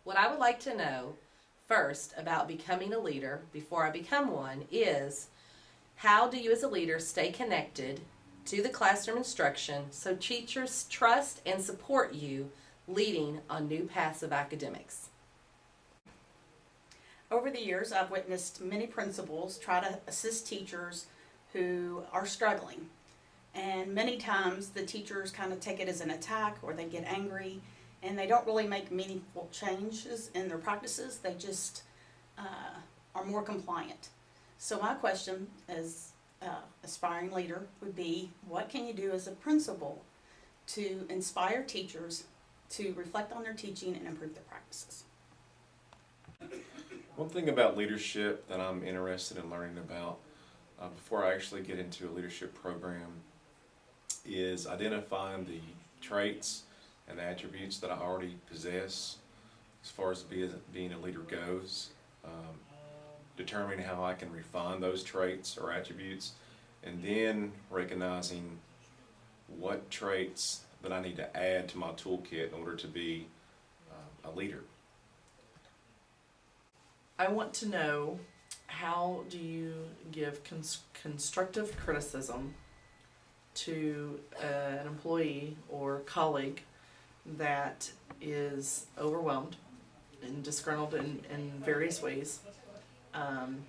What I would like to know first about becoming a leader before I become one is how do you as a leader stay connected to the classroom instruction so teachers trust and support you leading on new paths of academics? Over the years, I've witnessed many principals try to assist teachers who are struggling. And many times the teachers kind of take it as an attack or they get angry and they don't really make meaningful changes in their practices. They just are more compliant. So my question as aspiring leader would be, what can you do as a principal to inspire teachers to reflect on their teaching and improve their practices? One thing about leadership that I'm interested in learning about before I actually get into a leadership program is identifying the traits and the attributes that I already possess as far as being a leader goes, determining how I can refine those traits or attributes, and then recognizing what traits that I need to add to my toolkit in order to be a leader. I want to know, how do you give constructive criticism to an employee or colleague that is overwhelmed and disgruntled in various ways, and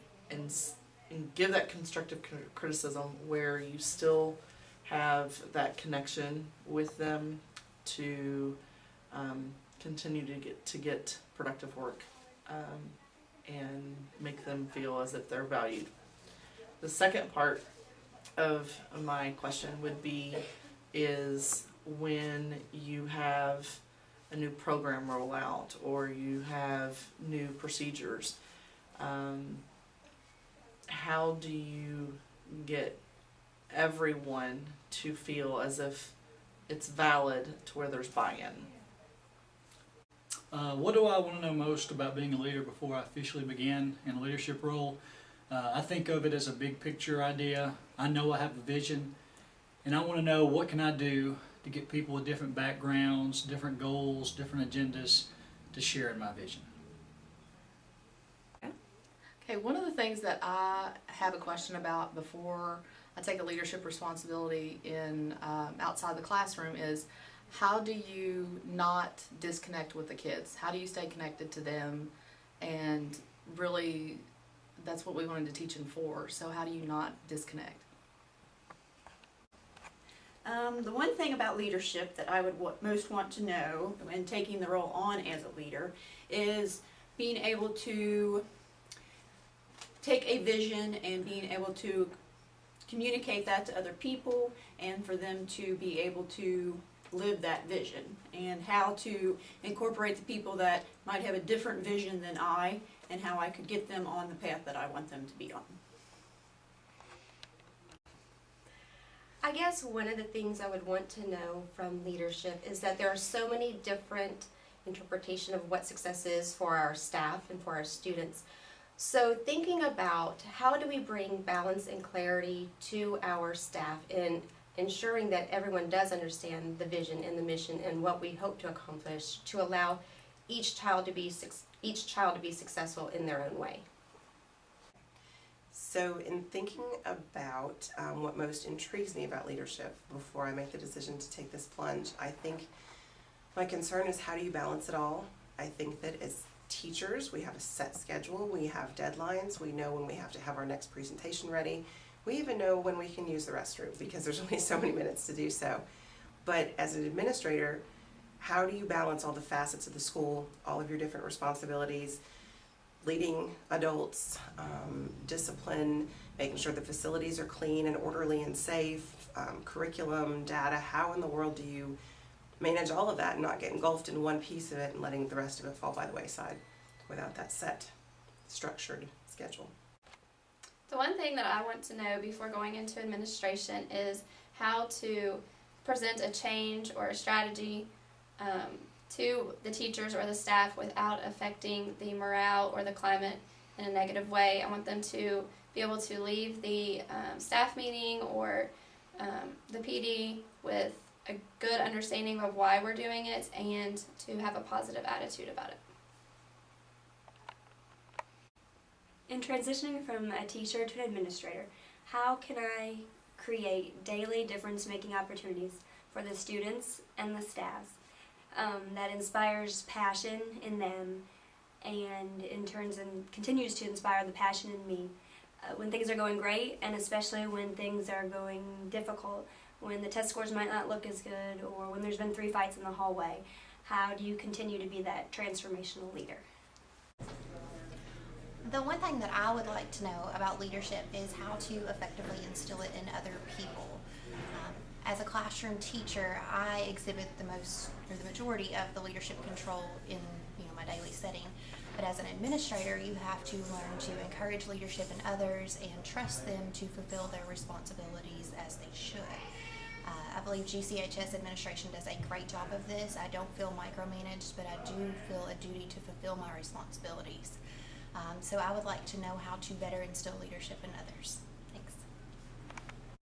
give that constructive criticism where you still have that connection with them to continue to get productive work, and make them feel as if they're valued. The second part of my question would be, is when you have a new program roll out or you have new procedures, how do you get everyone to feel as if it's valid to where there's buy-in? What do I want to know most about being a leader before I officially begin in a leadership role? I think of it as a big picture idea. I know I have a vision, and I want to know what can I do to get people with different backgrounds, different goals, different agendas to share in my vision. Okay, one of the things that I have a question about before I take a leadership responsibility in outside the classroom is, how do you not disconnect with the kids? How do you stay connected to them? And really, that's what we wanted to teach them for. So how do you not disconnect? The one thing about leadership that I would most want to know when taking the role on as a leader is being able to take a vision and being able to communicate that to other people, and for them to be able to live that vision, and how to incorporate the people that might have a different vision than I, and how I could get them on the path that I want them to be on. I guess one of the things I would want to know from leadership is that there are so many different interpretation of what success is for our staff and for our students. So thinking about how do we bring balance and clarity to our staff in ensuring that everyone does understand the vision and the mission and what we hope to accomplish to allow each child to be successful in their own way. So in thinking about what most intrigues me about leadership before I make the decision to take this plunge, I think my concern is, how do you balance it all? I think that as teachers, we have a set schedule, we have deadlines, we know when we have to have our next presentation ready, we even know when we can use the restroom because there's only so many minutes to do so. But as an administrator, how do you balance all the facets of the school, all of your different responsibilities, leading adults, discipline, making sure the facilities are clean and orderly and safe, curriculum, data? How in the world do you manage all of that and not get engulfed in one piece of it and letting the rest of it fall by the wayside without that set, structured schedule? The one thing that I want to know before going into administration is how to present a change or a strategy to the teachers or the staff without affecting the morale or the climate in a negative way. I want them to be able to leave the staff meeting or the PD with a good understanding of why we're doing it and to have a positive attitude about it. In transitioning from a teacher to an administrator, how can I create daily difference-making opportunities for the students and the staff that inspires passion in them and in turns and continues to inspire the passion in me when things are going great, and especially when things are going difficult, when the test scores might not look as good, or when there's been 3 fights in the hallway. How do you continue to be that transformational leader? The one thing that I would like to know about leadership is how to effectively instill it in other people. As a classroom teacher, I exhibit the majority of the leadership control in my daily setting. But as an administrator, you have to learn to encourage leadership in others and trust them to fulfill their responsibilities as they should. I believe GCHS administration does a great job of this. I don't feel micromanaged, but I do feel a duty to fulfill my responsibilities. So I would like to know how to better instill leadership in others.